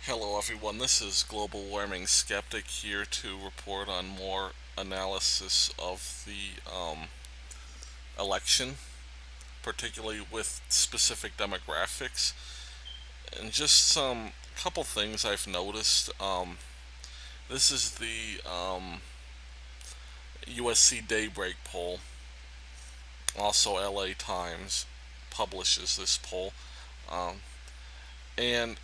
Hello everyone, this is Global Warming Skeptic here to report on more analysis of the election, particularly with specific demographics, and just some couple things I've noticed. This is the USC Daybreak poll, also LA Times publishes this poll, um, and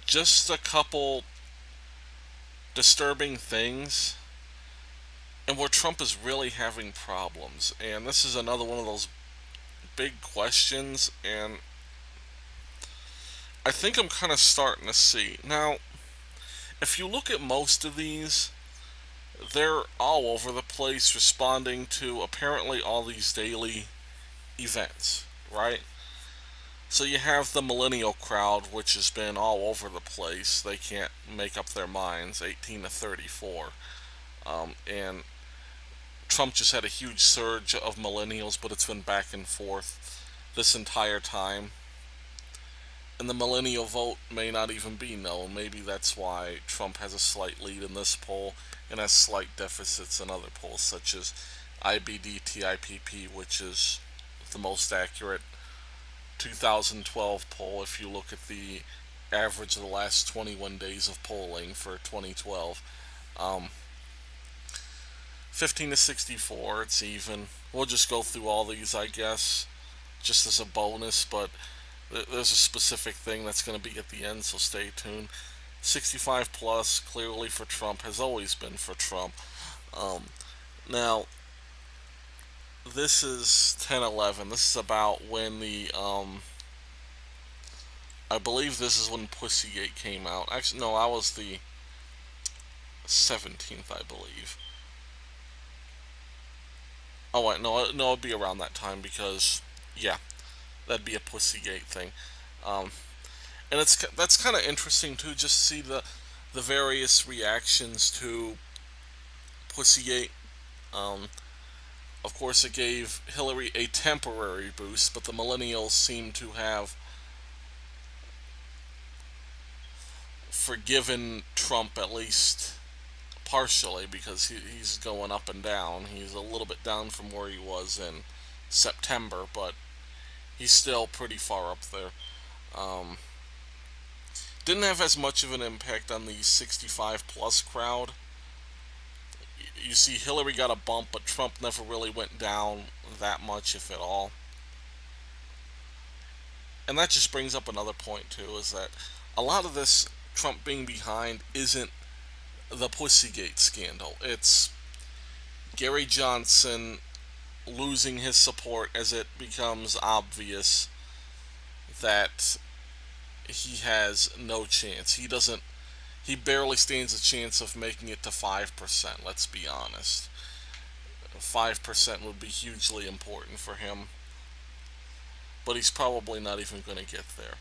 just a couple disturbing things and where Trump is really having problems. And this is another one of those big questions, and I think I'm kind of starting to see. Now, if you look at most of these, they're all over the place responding to apparently all these daily events, right? So you have the millennial crowd, which has been all over the place. They can't make up their minds, 18 to 34. And Trump just had a huge surge of millennials, but it's been back and forth this entire time. And the millennial vote may not even be known. Maybe that's why Trump has a slight lead in this poll and has slight deficits in other polls, such as IBD-TIPP, which is the most accurate 2012 poll. If you look at the average of the last 21 days of polling for 2012, 15 to 64, it's even. We'll just go through all these, I guess, just as a bonus, but there's a specific thing that's going to be at the end, so stay tuned. 65 plus, clearly for Trump, has always been for Trump. Um, Now, this is 10/11. This is about when I believe this is when Pussygate came out. Actually, no, I was the 17th, I believe. Oh, wait, no, it'd be around that time because, yeah, that'd be a Pussygate thing. Um, and that's kind of interesting too, just to see the various reactions to Pussygate. Um, of course, it gave Hillary a temporary boost, but the millennials seem to have forgiven Trump at least partially because he's going up and down. He's a little bit down from where he was in September, but he's still pretty far up there. Um, didn't have as much of an impact on the 65 plus crowd. You see, Hillary got a bump, but Trump never really went down that much, if at all. And that just brings up another point, too, is that a lot of this Trump being behind isn't the Pussygate scandal. It's Gary Johnson losing his support as it becomes obvious that he has no chance. He barely stands a chance of making it to 5%, let's be honest. 5% would be hugely important for him, but he's probably not even going to get there.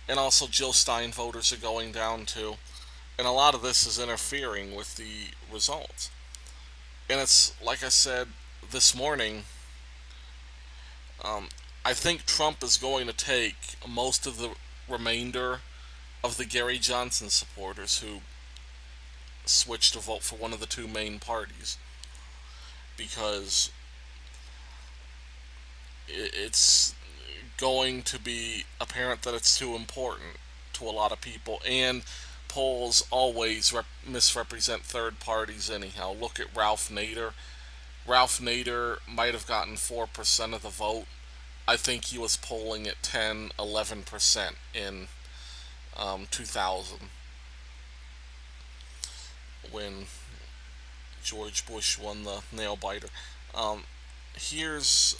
And also, Jill Stein voters are going down too, and a lot of this is interfering with the results. And it's like I said this morning, um, I think Trump is going to take most of the remainder of the Gary Johnson supporters who switched to vote for one of the two main parties because it's going to be apparent that it's too important to a lot of people, and polls always misrepresent third parties anyhow. Look at Ralph Nader. Ralph Nader might have gotten 4% of the vote. I think he was polling at 10, 11% in 2000 when George Bush won the nail biter. Um, Here's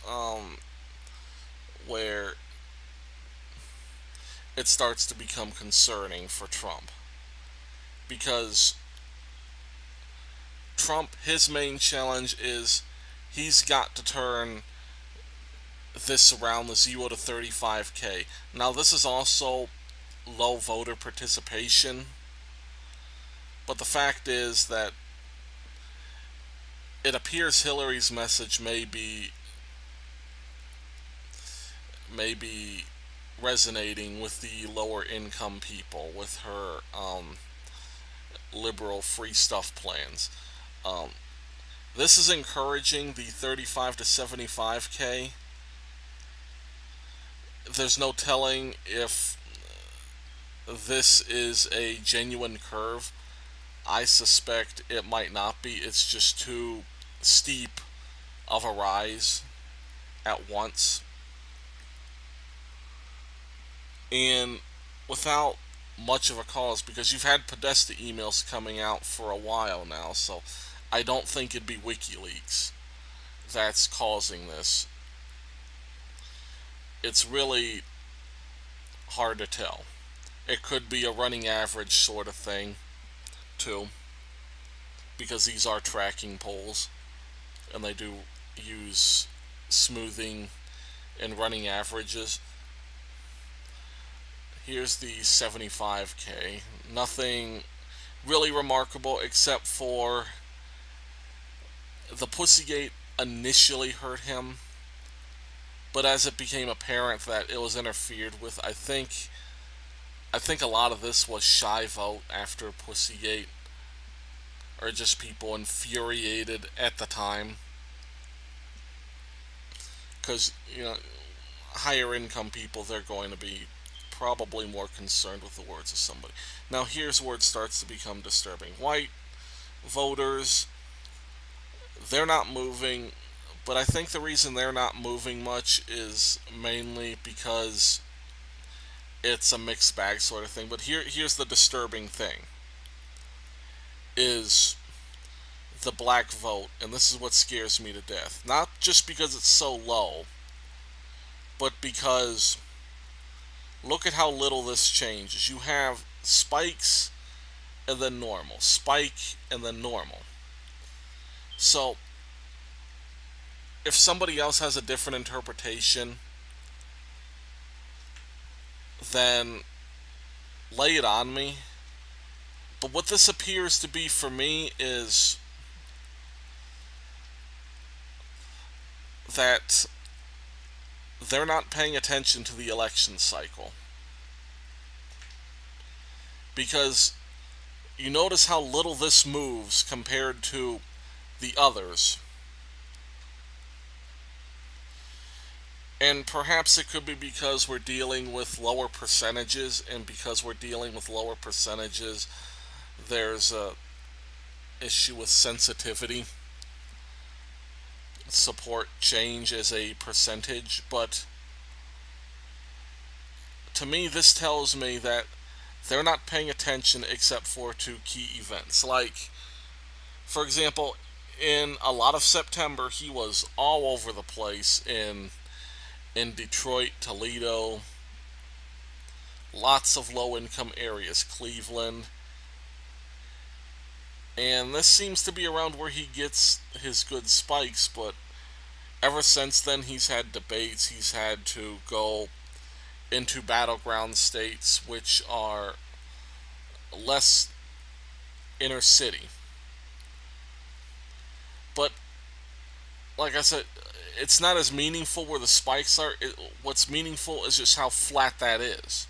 where it starts to become concerning for Trump. Because Trump, his main challenge is he's got to turn this around, the 0 to 35K. Now, this is also low voter participation, but the fact is that it appears Hillary's message may be resonating with the lower income people with her liberal free stuff plans. Um, this is encouraging the 35 to 75K. There's no telling if this is a genuine curve. I suspect it might not be. It's just too steep of a rise at once. And without much of a cause, because you've had Podesta emails coming out for a while now, so I don't think it'd be Wikileaks that's causing this. It's really hard to tell. It could be a running average sort of thing, too, because these are tracking polls, and they do use smoothing and running averages. Here's the 75K. Nothing really remarkable except for the Pussygate initially hurt him, but as it became apparent that it was interfered with, I think a lot of this was shy vote after Pussygate, or just people infuriated at the time, because higher income people, they're going to be probably more concerned with the words of somebody. Now here's where it starts to become disturbing. White voters, they're not moving, but I think the reason they're not moving much is mainly because it's a mixed bag sort of thing. But here's the disturbing thing is the black vote, and this is what scares me to death. Not just because it's so low, but because look at how little this changes. You have spikes and then normal, spike and then normal. So if somebody else has a different interpretation, then lay it on me. But what this appears to be for me is that they're not paying attention to the election cycle. Because you notice how little this moves compared to the others. And perhaps it could be because we're dealing with lower percentages, and because we're dealing with lower percentages, there's a issue with sensitivity. Support change as a percentage, but to me this tells me that they're not paying attention except for two key events. Like, for example, in a lot of September, he was all over the place in Detroit, Toledo, lots of low-income areas, Cleveland. And this seems to be around where he gets his good spikes, but ever since then he's had debates, he's had to go into battleground states which are less inner city. But, like I said, it's not as meaningful where the spikes are. What's meaningful is just how flat that is.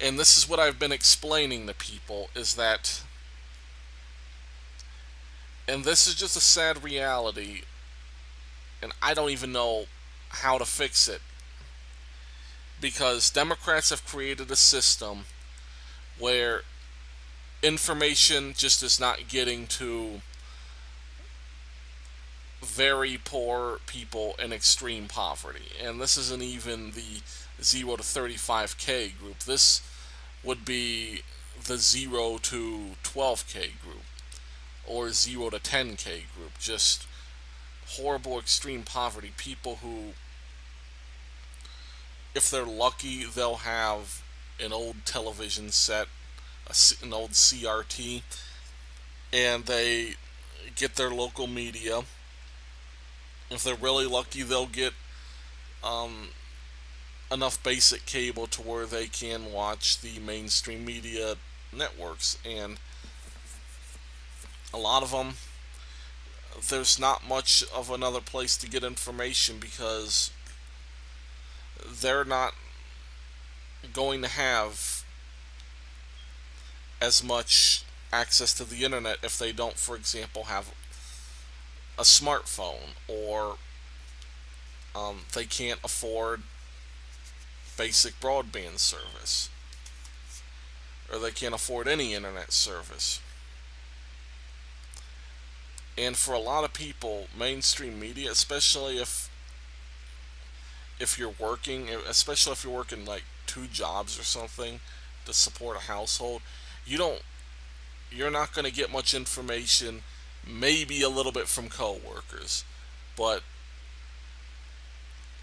And this is what I've been explaining to people, is that, and this is just a sad reality, and I don't even know how to fix it, because Democrats have created a system where information just is not getting to very poor people in extreme poverty. And this isn't even the 0 to 35K group. This would be the 0 to 12K group, or 0 to 10K group. Just horrible extreme poverty. People who, if they're lucky, they'll have an old television set, an old CRT, and they get their local media. If they're really lucky, they'll get enough basic cable to where they can watch the mainstream media networks. And a lot of them, there's not much of another place to get information, because they're not going to have as much access to the internet if they don't, for example, have a smartphone, or they can't afford basic broadband service, or they can't afford any internet service. And for a lot of people, mainstream media, especially if you're working, especially if you're working like two jobs or something to support a household, you don't you're not going to get much information, maybe a little bit from coworkers, but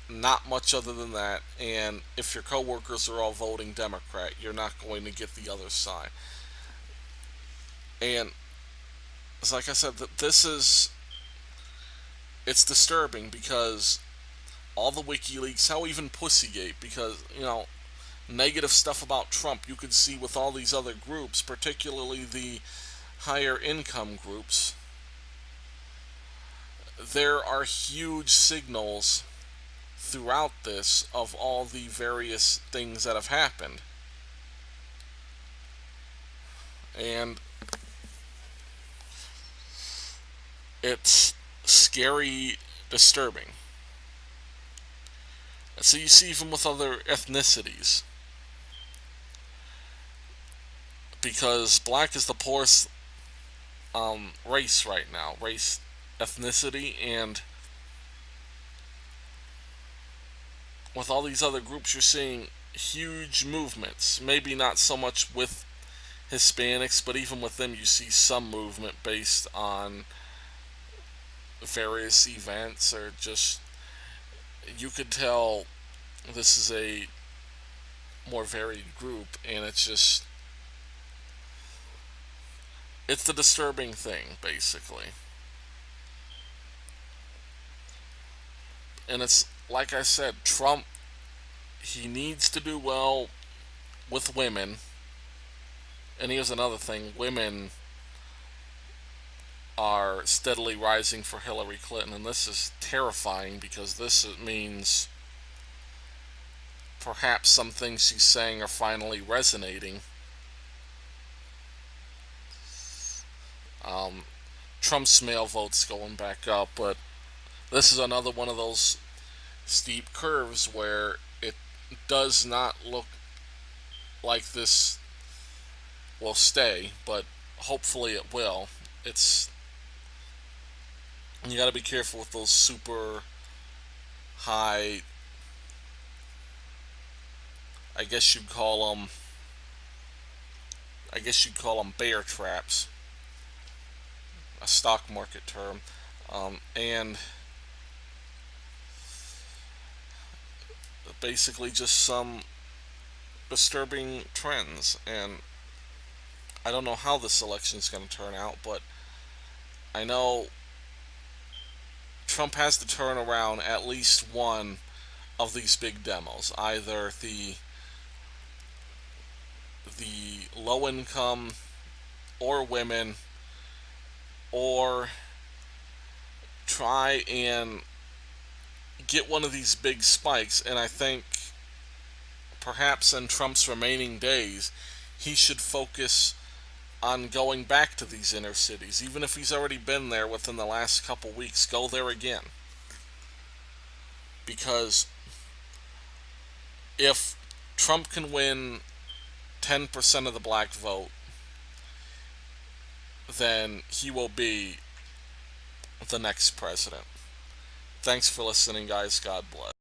not much other than that. And if your coworkers are all voting Democrat, you're not going to get the other side. And it's like I said, that it's disturbing because all the WikiLeaks, how even Pussygate, because negative stuff about Trump you could see with all these other groups, particularly the higher income groups. There are huge signals throughout this of all the various things that have happened. And it's scary, disturbing. And so you see even with other ethnicities, because black is the poorest race right now, race, ethnicity, and with all these other groups, you're seeing huge movements. Maybe not so much with Hispanics, but even with them, you see some movement based on various events, or just you could tell this is a more varied group, and it's the disturbing thing, basically. And it's like I said, Trump, he needs to do well with women. And here's another thing: women are steadily rising for Hillary Clinton, and this is terrifying because this means perhaps some things she's saying are finally resonating. Um, Trump's mail vote's going back up, but this is another one of those steep curves where it does not look like this will stay, but hopefully it will. It's You got to be careful with those super high. I guess you'd call them. I guess you'd call them bear traps, a stock market term, and basically just some disturbing trends. And I don't know how this election is going to turn out, but I know Trump has to turn around at least one of these big demos, either the low income or women, or try and get one of these big spikes. And I think perhaps in Trump's remaining days, he should focus on going back to these inner cities. Even if he's already been there within the last couple weeks, go there again. Because if Trump can win 10% of the black vote, then he will be the next president. Thanks for listening, guys. God bless.